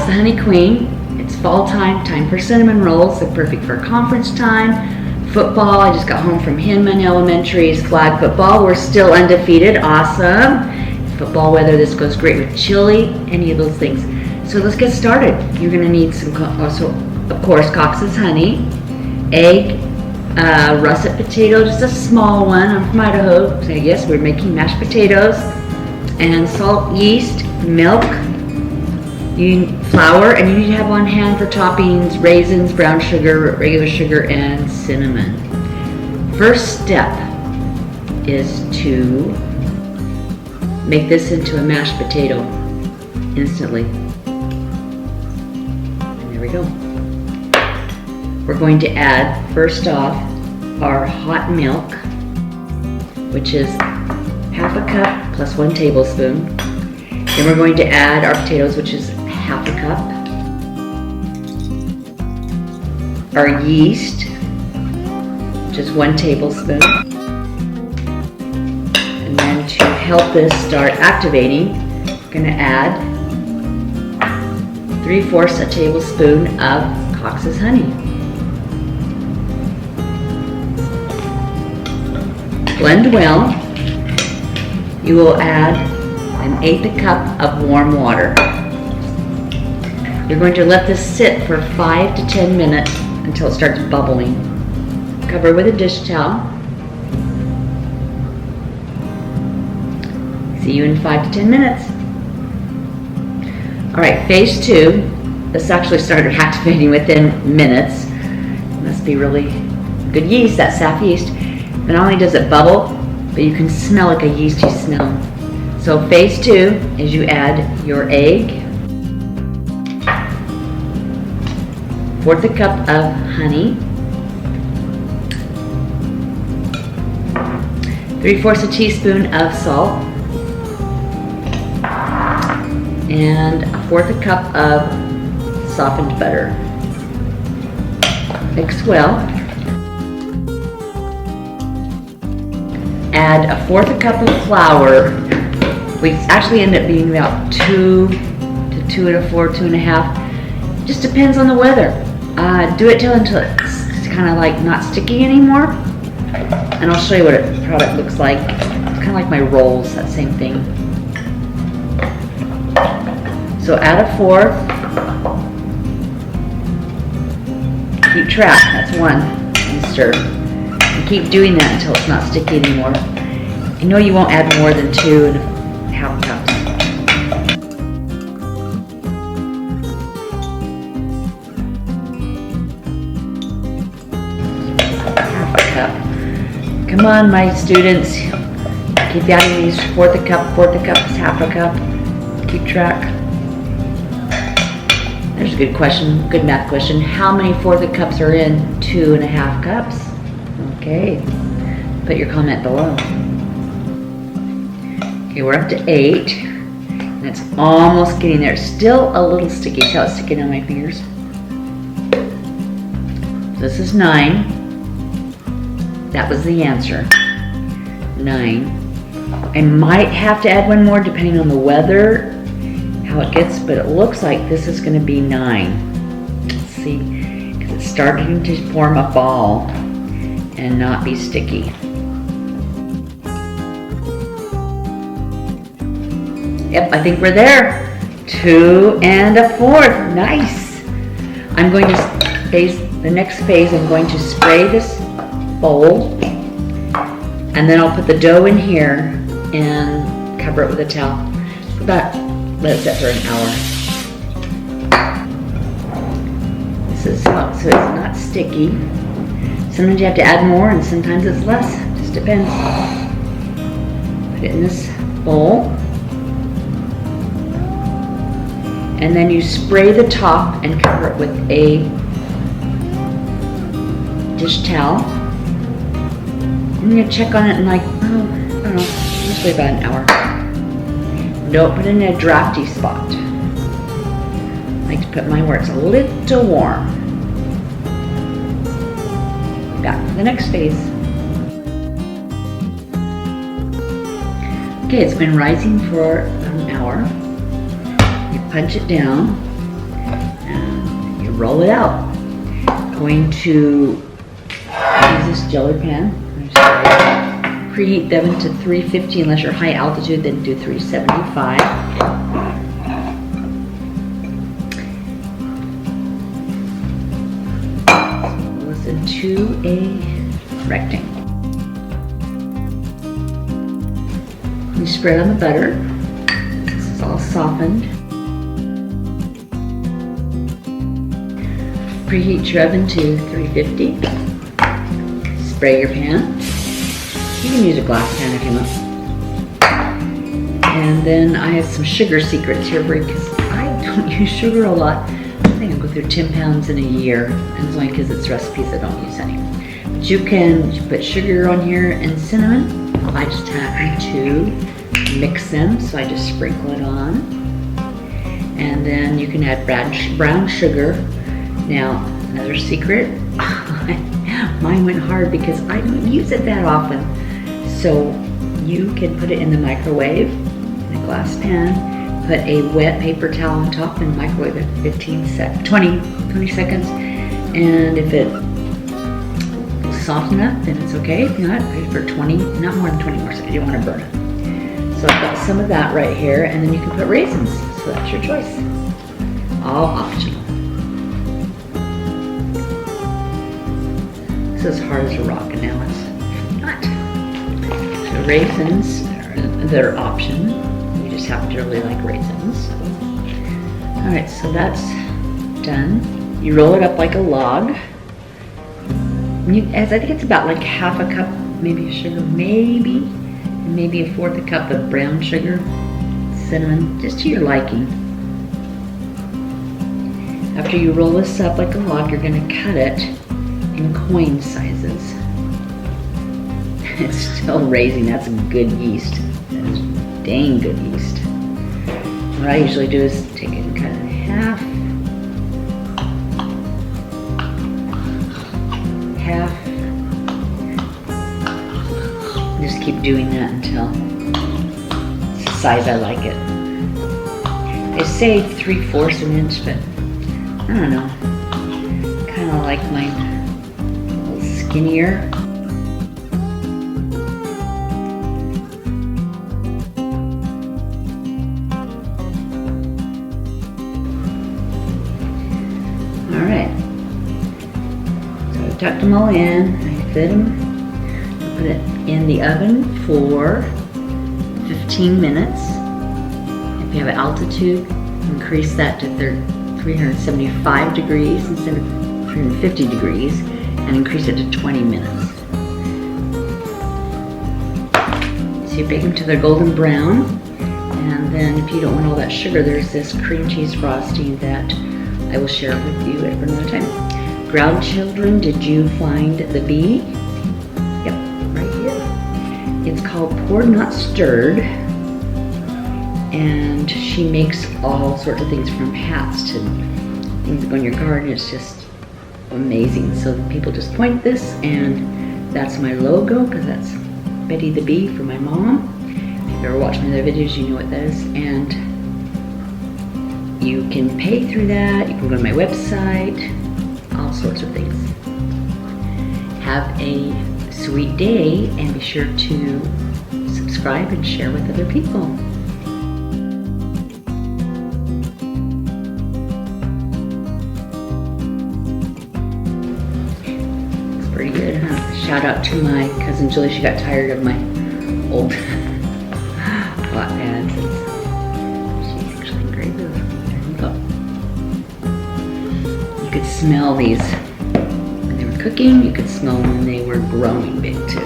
the Honey Queen. It's fall time for cinnamon rolls. They're perfect for conference time. Football, I just got home from Hinman Elementary's flag football. We're still undefeated, awesome. Football weather, this goes great with chili, any of those things. So let's get started. You're gonna need some, of course, Cox's honey, egg, russet potato, just a small one. I'm from Idaho, so yes, we're making mashed potatoes, and salt, yeast, milk, you need flour, and you need to have on hand for toppings, raisins, brown sugar, regular sugar, and cinnamon. First step is to make this into a mashed potato instantly. And there we go. We're going to add, first off, our hot milk, which is half a cup plus 1 tablespoon. Then we're going to add our potatoes, which is half a cup. Our yeast, which is 1 tablespoon. And then to help this start activating, we're going to add 3/4 a tablespoon of Cox's honey. Blend well. You will add 1/8 cup of warm water. You're going to let this sit for 5 to 10 minutes until it starts bubbling. Cover with a dish towel. See you in 5 to 10 minutes. All right, phase 2. This actually started activating within minutes. Must be really good yeast, that Saf yeast. Not only does it bubble, but you can smell like a yeasty smell. So phase 2 is you add your egg, 1/4 cup of honey, 3/4 a teaspoon of salt, and 1/4 cup of softened butter. Mix well. Add 1/4 cup of flour. We actually end up being about 2 to 2 1/4, 2 1/2. Just depends on the weather. Do it until it's kind of like not sticky anymore. And I'll show you what the product looks like. It's kind of like my rolls, that same thing. So add 1/4. Keep track, that's 1. And stir. And keep doing that until it's not sticky anymore. You know you won't add more than 2 1/2 cups. Half a cup. Come on, my students. Keep adding these 1/4 cup, 1/4 cup, half a cup. Keep track. There's a good question, good math question. How many 1/4 cups are in 2 1/2 cups? Okay, put your comment below. Okay, we're up to 8, and it's almost getting there. It's still a little sticky. See how it's sticking on my fingers? This is 9. That was the answer. 9. I might have to add 1 more depending on the weather, how it gets, but it looks like this is going to be 9. Let's see, because it's starting to form a ball and not be sticky. Yep, I think we're there. 2 1/4, nice. I'm going to the next phase, I'm going to spray this bowl, and then I'll put the dough in here and cover it with a towel. Let it set for an hour. This is so it's not sticky. Sometimes you have to add more and sometimes it's less, just depends. Put it in this bowl. And then you spray the top and cover it with a dish towel. And you're gonna check on it in like, I don't know, usually about an hour. Don't put it in a drafty spot. I like to put mine where it's a little warm. Back to the next phase. Okay, it's been rising for an hour. You punch it down, roll it out. Going to use this jelly pan. Preheat the oven to 350 unless you're high altitude, then do 375. So listen to a rectangle. You spread on the butter. This is all softened. Preheat your oven to 350. Spray your pan. You can use a glass pan if you want. And then I have some sugar secrets here because I don't use sugar a lot. I think I go through 10 pounds in a year, and it's only because it's recipes I don't use any. But you can put sugar on here and cinnamon. I just happen to mix them, so I just sprinkle it on. And then you can add brown sugar. Now, another secret, mine went hard because I don't use it that often. So you can put it in the microwave in a glass pan, put a wet paper towel on top and microwave it 20 seconds. And if it is soft enough, then it's okay. If not, for 20, not more than 20 more seconds, you don't want to burn it. So I've got some of that right here, and then you can put raisins. So that's your choice. All optional. As hard as a rock, and now it's not. So raisins, they're option. You just happen to really like raisins. All right, so that's done. You roll it up like a log. I think it's about like half a cup, maybe of sugar, maybe a fourth a cup of brown sugar, cinnamon, just to your liking. After you roll this up like a log, you're going to cut it in coin sizes. It's still raising. That's good yeast. That is dang good yeast. What I usually do is take it and cut it in half. Just keep doing that until it's the size I like it. They say 3/4 an inch, but I don't know. Kind of like mine a little skinnier. All right. So I tucked them all in. I fit them. I put it in the oven for 15 minutes. If you have an altitude, increase that to 375 degrees instead of 350 degrees, and increase it to 20 minutes. So you bake them till they're golden brown, and then if you don't want all that sugar, there's this cream cheese frosting that I will share with you at another time. Ground children, did you find the bee? Yep, right here. It's called Poured Not Stirred, and she makes all sorts of things from hats to things that go in your garden. It's just amazing. So people just point this, and that's my logo, because that's Betty the Bee for my mom. If you've ever watched my other videos, you know what that is. And you can pay through that. You can go to my website, all sorts of things. Have a sweet day, and be sure to subscribe and share with other people. It's pretty good, huh? Shout out to my cousin Julie. She got tired of my old pot pads. She actually engraved those. There you go. You could smell these when they were cooking. You could smell when they were growing big too.